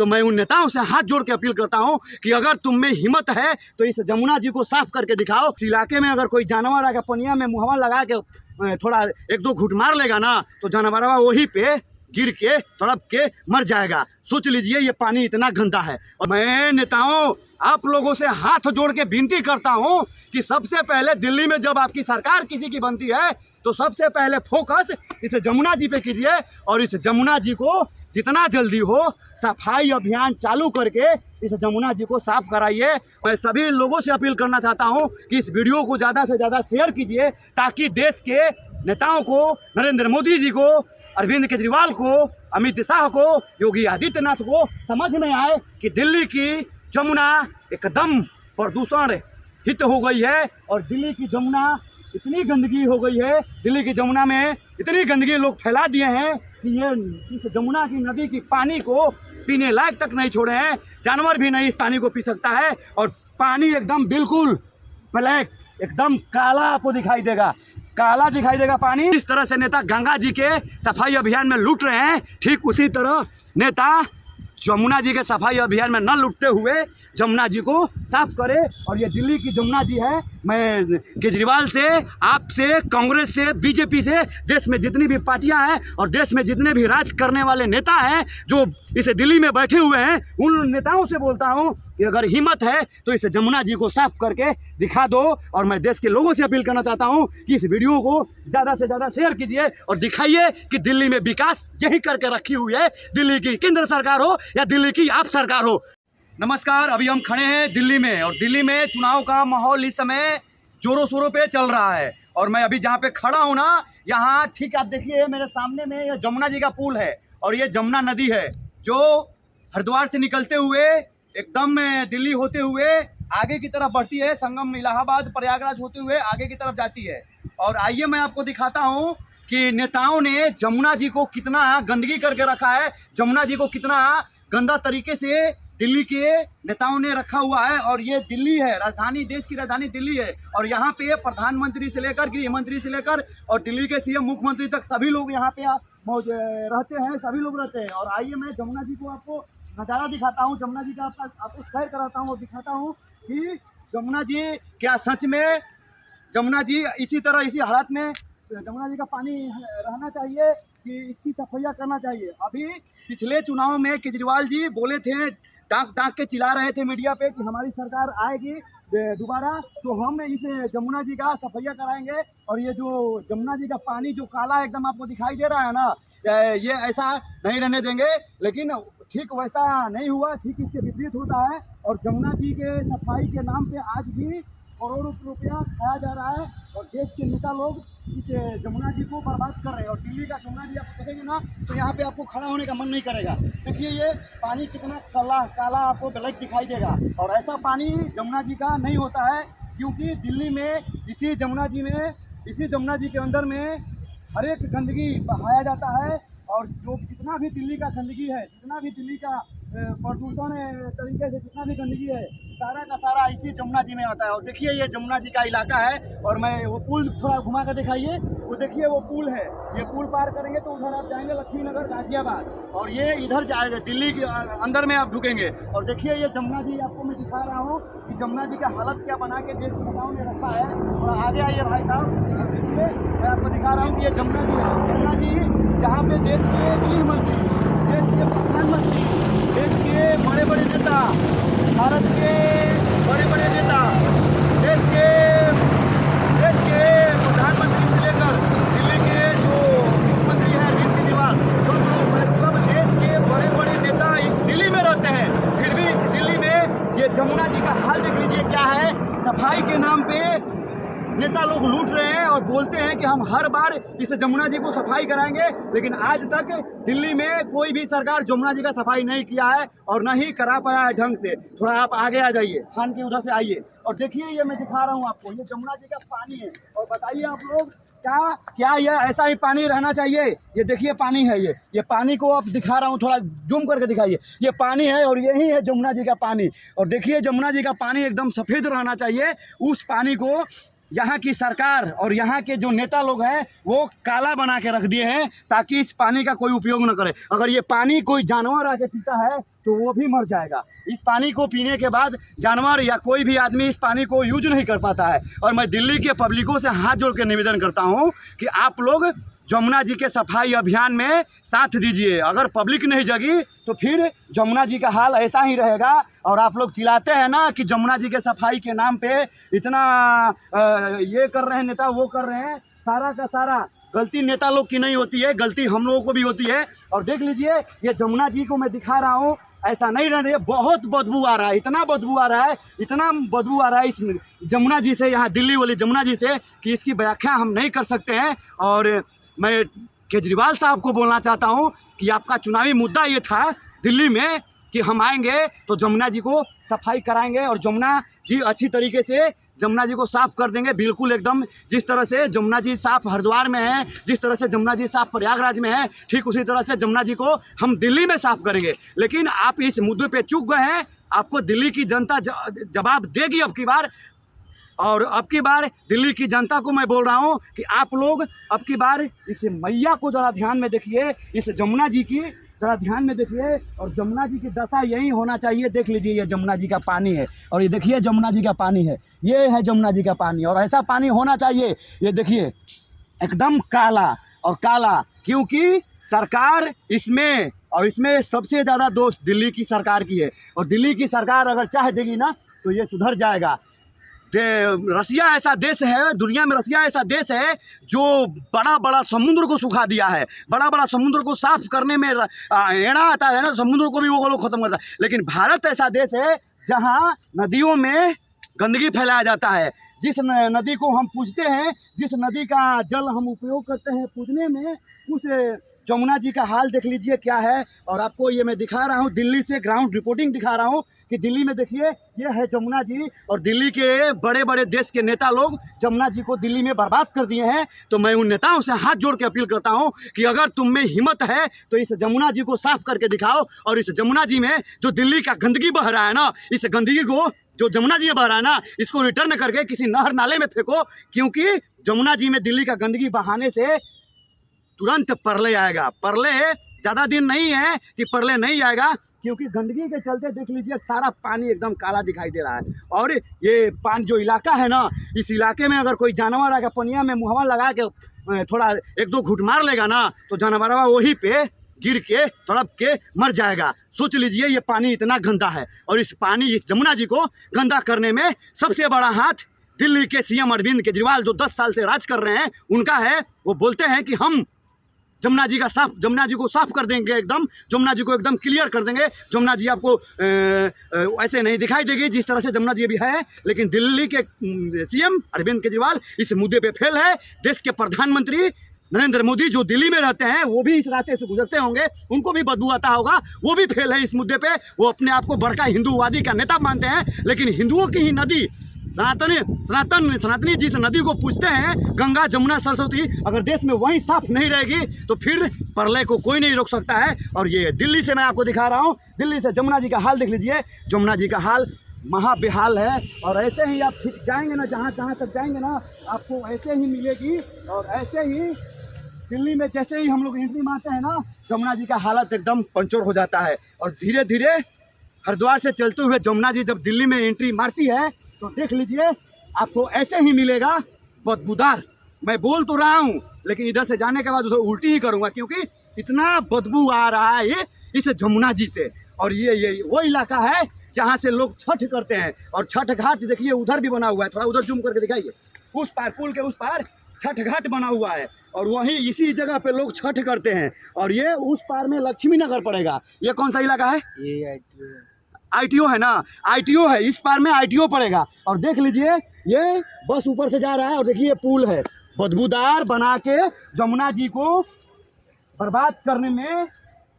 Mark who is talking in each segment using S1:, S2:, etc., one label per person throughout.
S1: तो मैं उन नेताओं से हाथ जोड़ के अपील करता हूं कि अगर तुम में हिम्मत है तो इस जमुना जी को साफ करके दिखाओ। इस इलाके में अगर कोई जानवर आकर पनिया में मुहवा लगा के थोड़ा एक दो घुट मार लेगा ना तो जानवर वहीं पे गिर के तड़प के मर जाएगा। सोच लीजिए ये पानी इतना गंदा है। और मैं नेताओं आप लोगों से हाथ जोड़ के विनती करता हूं कि सबसे पहले दिल्ली में जब आपकी सरकार किसी की बनती है तो सबसे पहले फोकस इस जमुना जी पे कीजिए और इस जमुना जी को जितना जल्दी हो सफाई अभियान चालू करके इस जमुना जी को साफ कराइए। मैं सभी लोगों से अपील करना चाहता हूं कि इस वीडियो को ज़्यादा से ज़्यादा शेयर कीजिए ताकि देश के नेताओं को, नरेंद्र मोदी जी को, अरविंद केजरीवाल को, अमित शाह को, योगी आदित्यनाथ को समझ में आए कि दिल्ली की जमुना एकदम प्रदूषण हित हो गई है और दिल्ली की जमुना इतनी गंदगी हो गई है, दिल्ली की जमुना में इतनी गंदगी लोग फैला दिए हैं कि ये इस जमुना की नदी की पानी को पीने लायक तक नहीं छोड़े हैं। जानवर भी नहीं इस पानी को पी सकता है और पानी एकदम बिल्कुल ब्लैक, एकदम काला आपको दिखाई देगा, काला दिखाई देगा पानी। इस तरह से नेता गंगा जी के सफाई अभियान में लूट रहे हैं, ठीक उसी तरह नेता जमुना जी के सफाई अभियान में न लूटते हुए जमुना जी को साफ करे। और ये दिल्ली की जमुना जी है। मैं केजरीवाल से, आपसे, कांग्रेस से, बीजेपी से, देश में जितनी भी पार्टियां हैं और देश में जितने भी राज करने वाले नेता हैं जो इस दिल्ली में बैठे हुए हैं उन नेताओं से बोलता हूं कि अगर हिम्मत है तो इस जमुना जी को साफ करके दिखा दो। और मैं देश के लोगों से अपील करना चाहता हूं कि इस वीडियो को ज़्यादा से ज़्यादा शेयर कीजिए और दिखाइए कि दिल्ली में विकास यही करके रखी हुई है, दिल्ली की केंद्र सरकार हो या दिल्ली की आप सरकार हो। नमस्कार, अभी हम खड़े हैं दिल्ली में और दिल्ली में चुनाव का माहौल इस समय जोरों शोरों पे चल रहा है। और मैं अभी जहाँ पे खड़ा हूँ ना, यहाँ ठीक आप देखिए मेरे सामने में ये जमुना जी का पुल है और ये जमुना नदी है जो हरिद्वार से निकलते हुए एकदम दिल्ली होते हुए आगे की तरफ बढ़ती है, संगम इलाहाबाद प्रयागराज होते हुए आगे की तरफ जाती है। और आइए मैं आपको दिखाता हूँ कि नेताओं ने जमुना जी को कितना गंदगी करके रखा है, जमुना जी को कितना गंदा तरीके से दिल्ली के नेताओं ने रखा हुआ है। और ये दिल्ली है, राजधानी, देश की राजधानी दिल्ली है और यहाँ पे प्रधानमंत्री से लेकर गृह मंत्री से लेकर और दिल्ली के सीएम, मुख्यमंत्री तक सभी लोग यहाँ पे रहते हैं, सभी लोग रहते हैं। और आइए मैं जमुना जी को आपको नज़ारा दिखाता हूँ, जमुना जी का आपको सैर कराता हूँ और दिखाता हूँ कि जमुना जी क्या सच में जमुना जी इसी तरह इसी हालत में जमुना जी का पानी रहना चाहिए कि इसकी सफाइयाँ करना चाहिए। अभी पिछले चुनाव में केजरीवाल जी बोले थे, डांक के चिल्ला रहे थे मीडिया पे कि हमारी सरकार आएगी दोबारा तो हम इस जमुना जी का सफाइया कराएंगे। और ये जो जमुना जी का पानी जो काला एकदम आपको दिखाई दे रहा है ना, ये ऐसा नहीं रहने देंगे। लेकिन ठीक वैसा नहीं हुआ, ठीक इसके विपरीत होता है। और जमुना जी के सफाई के नाम पे आज भी करोड़ों रुपया खाया जा रहा है और देश के नेता लोग इस जमुना जी को बर्बाद कर रहे हैं। और दिल्ली का जमुना जी आप देखेंगे ना तो यहाँ पे आपको खड़ा होने का मन नहीं करेगा। देखिए ये पानी कितना काला आपको ब्लैक दिखाई देगा और ऐसा पानी जमुना जी का नहीं होता है क्योंकि दिल्ली में इसी जमुना जी के अंदर में हर एक गंदगी बहाया जाता है। और जो जितना भी दिल्ली का गंदगी है, जितना भी दिल्ली का प्रदूषण तरीके से जितना भी गंदगी है सारा का सारा इसी जमुना जी में आता है। और देखिए ये जमुना जी का इलाका है और मैं वो पुल थोड़ा घुमा कर दिखाइए, वो देखिए वो पुल है, ये पुल पार करेंगे तो उधर आप जाएंगे लक्ष्मी नगर गाजियाबाद और ये इधर जाएगा दिल्ली के अंदर में आप ढुकेंगे। और देखिए ये जमुना जी आपको मैं दिखा रहा हूँ कि जमुना जी का हालत क्या बना के देश के नेताओं ने रखा है। और आगे आइए भाई साहब, देखिए मैं आपको दिखा रहा हूँ कि ये जमुना जी है, जमुना जी जहाँ पे देश के गृह मंत्री, देश के प्रधानमंत्री, देश के बड़े बड़े नेता, भारत के बड़े बड़े नेता, देश के प्रधानमंत्री से लेकर दिल्ली के जो मुख्यमंत्री हैं अरविंद केजरीवाल, सब लोग मतलब देश के बड़े बड़े नेता इस दिल्ली में रहते हैं। फिर भी इस दिल्ली में ये जमुना जी का हाल देख लीजिए क्या है। सफाई के नाम पे नेता लोग लूट रहे हैं और बोलते हैं कि हम हर बार इस जमुना जी को सफाई कराएंगे, लेकिन आज तक दिल्ली में कोई भी सरकार जमुना जी का सफाई नहीं किया है और ना ही करा पाया है ढंग से। थोड़ा आप आगे आ जाइए, खान के उधर से आइए और देखिए ये मैं दिखा रहा हूँ आपको, ये जमुना जी का पानी है। और बताइए आप लोग क्या ये ऐसा ही पानी रहना चाहिए? ये देखिए पानी है, ये पानी को आप दिखा रहा हूँ, थोड़ा जूम करके दिखाइए, ये पानी है और यही है जमुना जी का पानी। और देखिए जमुना जी का पानी एकदम सफ़ेद रहना चाहिए, उस पानी को यहाँ की सरकार और यहाँ के जो नेता लोग हैं वो काला बना के रख दिए हैं ताकि इस पानी का कोई उपयोग न करे। अगर ये पानी कोई जानवर आके पीता है तो वो भी मर जाएगा। इस पानी को पीने के बाद जानवर या कोई भी आदमी इस पानी को यूज नहीं कर पाता है। और मैं दिल्ली के पब्लिकों से हाथ जोड़ के निवेदन करता हूँ कि आप लोग जमुना जी के सफाई अभियान में साथ दीजिए। अगर पब्लिक नहीं जगी तो फिर जमुना जी का हाल ऐसा ही रहेगा। और आप लोग चिल्लाते हैं ना कि जमुना जी के सफाई के नाम पे इतना ये कर रहे हैं नेता, वो कर रहे हैं, सारा का सारा गलती नेता लोग की नहीं होती है, गलती हम लोगों को भी होती है। और देख लीजिए ये जमुना जी को मैं दिखा रहा हूँ, ऐसा नहीं रहना चाहिए। बहुत बदबू आ रहा है, इतना बदबू आ रहा है, इतना बदबू आ रहा है इस जमुना जी से, यहाँ दिल्ली वाली जमुना जी से, कि इसकी व्याख्या हम नहीं कर सकते हैं। और मैं केजरीवाल साहब को बोलना चाहता हूं कि आपका चुनावी मुद्दा ये था दिल्ली में कि हम आएंगे तो जमुना जी को सफाई कराएंगे और जमुना जी अच्छी तरीके से जमुना जी को साफ़ कर देंगे, बिल्कुल एकदम जिस तरह से जमुना जी साफ़ हरिद्वार में है, जिस तरह से जमुना जी साफ़ प्रयागराज में है, ठीक उसी तरह से जमुना जी को हम दिल्ली में साफ़ करेंगे। लेकिन आप इस मुद्दे पे चूक गए हैं। आपको दिल्ली की जनता जवाब देगी अब की बार। और अब की बार दिल्ली की जनता को मैं बोल रहा हूँ कि आप लोग अब की बार इस मैया को ज़रा ध्यान में देखिए, इस जमुना जी की ज़रा ध्यान में देखिए। और जमुना जी की दशा यही होना चाहिए। देख लीजिए ये जमुना जी का पानी है और ये देखिए जमुना जी का पानी है, ये है जमुना जी का पानी और ऐसा पानी होना चाहिए। ये देखिए एकदम काला और काला, क्योंकि सरकार इसमें और इसमें सबसे ज़्यादा दोष दिल्ली की सरकार की है। और दिल्ली की सरकार अगर चाह देगी ना तो ये सुधर जाएगा। रसिया ऐसा देश है, दुनिया में रसिया ऐसा देश है जो बड़ा बड़ा समुद्र को सुखा दिया है। बड़ा बड़ा समुद्र को साफ करने में एड़ा आता है ना, समुद्र को भी वो लोग खत्म करता है। लेकिन भारत ऐसा देश है जहाँ नदियों में गंदगी फैलाया जाता है। जिस नदी को हम पूजते हैं, जिस नदी का जल हम उपयोग करते हैं पूजने में, उस जमुना जी का हाल देख लीजिए क्या है। और आपको ये मैं दिखा रहा हूँ, दिल्ली से ग्राउंड रिपोर्टिंग दिखा रहा हूँ कि दिल्ली में देखिए ये है जमुना जी। और दिल्ली के बड़े बड़े देश के नेता लोग जमुना जी को दिल्ली में बर्बाद कर दिए हैं। तो मैं उन नेताओं से हाथ जोड़ के अपील करता हूँ कि अगर तुम में हिम्मत है तो इस जमुना जी को साफ करके दिखाओ। और इस जमुना जी में जो दिल्ली का गंदगी बह रहा है ना, इस गंदगी को जो जमुना जी में बह रहा है ना, इसको रिटर्न करके किसी नहर नाले में फेंको। क्योंकि जमुना जी में दिल्ली का गंदगी बहाने से तुरंत प्रलय आएगा। प्रलय ज़्यादा दिन नहीं है कि प्रलय नहीं आएगा, क्योंकि गंदगी के चलते देख लीजिए सारा पानी एकदम काला दिखाई दे रहा है। और ये पानी जो इलाका है ना, इस इलाके में अगर कोई जानवर आकर पनिया में मुहवा लगा के थोड़ा एक दो घुट मार लेगा ना तो जानवर वहीं पे गिर के तड़प के मर जाएगा। सोच लीजिए ये पानी इतना गंदा है। और इस पानी, इस जमुना जी को गंदा करने में सबसे बड़ा हाथ दिल्ली के सीएम अरविंद केजरीवाल जो 10 साल से राज कर रहे हैं उनका है। वो बोलते हैं कि हम जमुना जी को साफ कर देंगे, एकदम जमुना जी को एकदम क्लियर कर देंगे। जमुना जी आपको ऐसे नहीं दिखाई देगी जिस तरह से जमुना जी अभी है। लेकिन दिल्ली के सीएम अरविंद केजरीवाल इस मुद्दे पे फेल है। देश के प्रधानमंत्री नरेंद्र मोदी जो दिल्ली में रहते हैं वो भी इस रास्ते से गुजरते होंगे, उनको भी बदबू आता होगा, वो भी फेल है इस मुद्दे पे। वो अपने आप को बड़का हिंदूवादी का नेता मानते हैं, लेकिन हिंदुओं की ही नदी सनातनी जिस नदी को पूजते हैं, गंगा जमुना सरस्वती, अगर देश में वही साफ नहीं रहेगी तो फिर प्रलय को कोई नहीं रोक सकता है। और ये दिल्ली से मैं आपको दिखा रहा हूँ, दिल्ली से जमुना जी का हाल देख लीजिए। जमुना जी का हाल महाबेहाल है। और ऐसे ही आप ठीक जाएंगे ना, जहाँ तक जाएंगे ना आपको ऐसे ही मिलेगी। और ऐसे ही दिल्ली में जैसे ही हम लोग एंट्री मारते हैं ना, जमुना जी का हालत एकदम पंचर हो जाता है। और धीरे धीरे हरिद्वार से चलते हुए जमुना जी जब दिल्ली में एंट्री मारती है तो देख लीजिए आपको ऐसे ही मिलेगा बदबूदार। मैं बोल तो रहा हूँ लेकिन इधर से जाने के बाद उधर उल्टी ही करूँगा, क्योंकि इतना बदबू आ रहा है ये इस जमुना जी से। और ये वो इलाका है जहाँ से लोग छठ करते हैं। और छठ घाट देखिए उधर भी बना हुआ है, थोड़ा उधर जूम करके दिखाइए। उस पार, पुल के उस पार छठ घाट बना हुआ है और वहीं इसी जगह पे लोग छठ करते हैं। और ये उस पार में लक्ष्मी नगर पड़ेगा। ये कौन सा इलाका है? ये ITO है ना, ITO है, इस पार में ITO पड़ेगा। और देख लीजिए ये बस ऊपर से जा रहा है और देखिए पुल है। बदबूदार बना के जमुना जी को बर्बाद करने में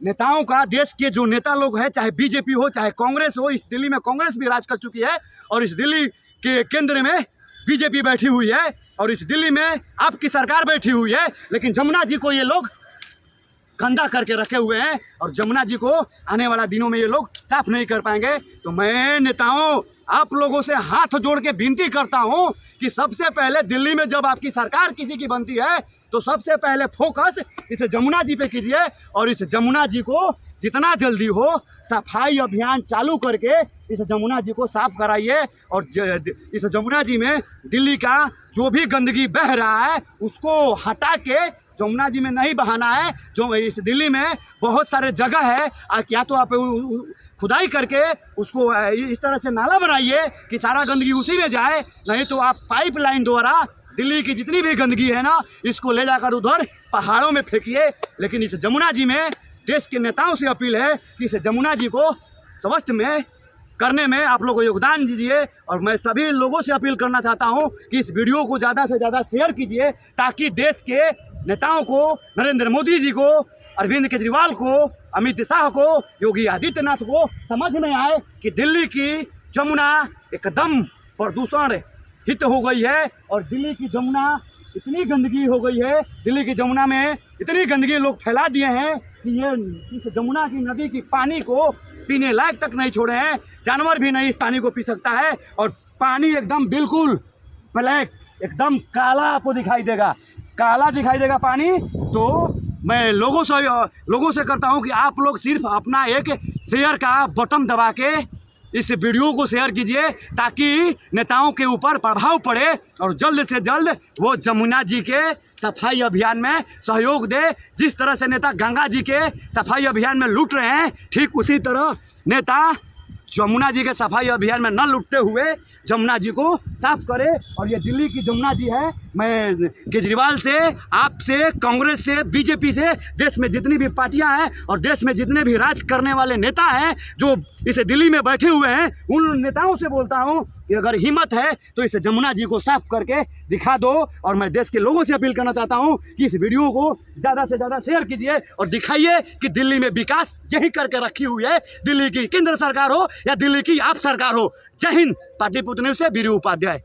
S1: नेताओं का, देश के जो नेता लोग हैं, चाहे बीजेपी हो चाहे कांग्रेस हो, इस दिल्ली में कांग्रेस भी राज कर चुकी है और इस दिल्ली के केंद्र में बीजेपी बैठी हुई है और इस दिल्ली में आपकी सरकार बैठी हुई है। लेकिन जमुना जी को ये लोग गंदा करके रखे हुए हैं और जमुना जी को आने वाला दिनों में ये लोग साफ नहीं कर पाएंगे। तो मैं नेताओं आप लोगों से हाथ जोड़ के विनती करता हूं कि सबसे पहले दिल्ली में जब आपकी सरकार किसी की बनती है तो सबसे पहले फोकस इस जमुना जी पे कीजिए और इस जमुना जी को जितना जल्दी हो सफाई अभियान चालू करके इस जमुना जी को साफ कराइए। और इस जमुना जी में दिल्ली का जो भी गंदगी बह रहा है उसको हटा के जमुना जी में नहीं बहाना है। जो इस दिल्ली में बहुत सारे जगह है, या तो आप खुदाई करके उसको इस तरह से नाला बनाइए कि सारा गंदगी उसी में जाए, नहीं तो आप पाइपलाइन द्वारा दिल्ली की जितनी भी गंदगी है ना इसको ले जाकर उधर पहाड़ों में फेंकिए। लेकिन इस जमुना जी में देश के नेताओं से अपील है कि इस जमुना जी को स्वस्थ में करने में आप लोग योगदान दीजिए। और मैं सभी लोगों से अपील करना चाहता हूं कि इस वीडियो को ज़्यादा से ज़्यादा शेयर कीजिए ताकि देश के नेताओं को, नरेंद्र मोदी जी को, अरविंद केजरीवाल को, अमित शाह को, योगी आदित्यनाथ को समझ में आए कि दिल्ली की जमुना एकदम प्रदूषण हित हो गई है। और दिल्ली की जमुना इतनी गंदगी हो गई है, दिल्ली की जमुना में इतनी गंदगी लोग फैला दिए हैं कि ये इस जमुना की नदी की पानी को पीने लायक तक नहीं छोड़े हैं। जानवर भी नहीं इस पानी को पी सकता है और पानी एकदम बिल्कुल ब्लैक, एकदम काला आपको दिखाई देगा, काला दिखाई देगा पानी। तो मैं लोगों से करता हूं कि आप लोग सिर्फ अपना एक शेयर का बटन दबा के इस वीडियो को शेयर कीजिए ताकि नेताओं के ऊपर प्रभाव पड़े और जल्द से जल्द वो जमुना जी के सफाई अभियान में सहयोग दे। जिस तरह से नेता गंगा जी के सफाई अभियान में लूट रहे हैं, ठीक उसी तरह नेता जमुना जी के सफाई अभियान में न लूटते हुए जमुना जी को साफ करे। और ये दिल्ली की जमुना जी है। मैं केजरीवाल से, आपसे, कांग्रेस से, बीजेपी से, देश में जितनी भी पार्टियां हैं और देश में जितने भी राज करने वाले नेता हैं जो इस दिल्ली में बैठे हुए हैं, उन नेताओं से बोलता हूं कि अगर हिम्मत है तो इस जमुना जी को साफ करके दिखा दो। और मैं देश के लोगों से अपील करना चाहता हूं कि इस वीडियो को ज़्यादा से ज़्यादा शेयर कीजिए और दिखाइए कि दिल्ली में विकास यही करके रखी हुई है, दिल्ली की केंद्र सरकार हो या दिल्ली की आप सरकार हो। जय हिंद। पाटलिपुत्र न्यूज़ से वीरू उपाध्याय।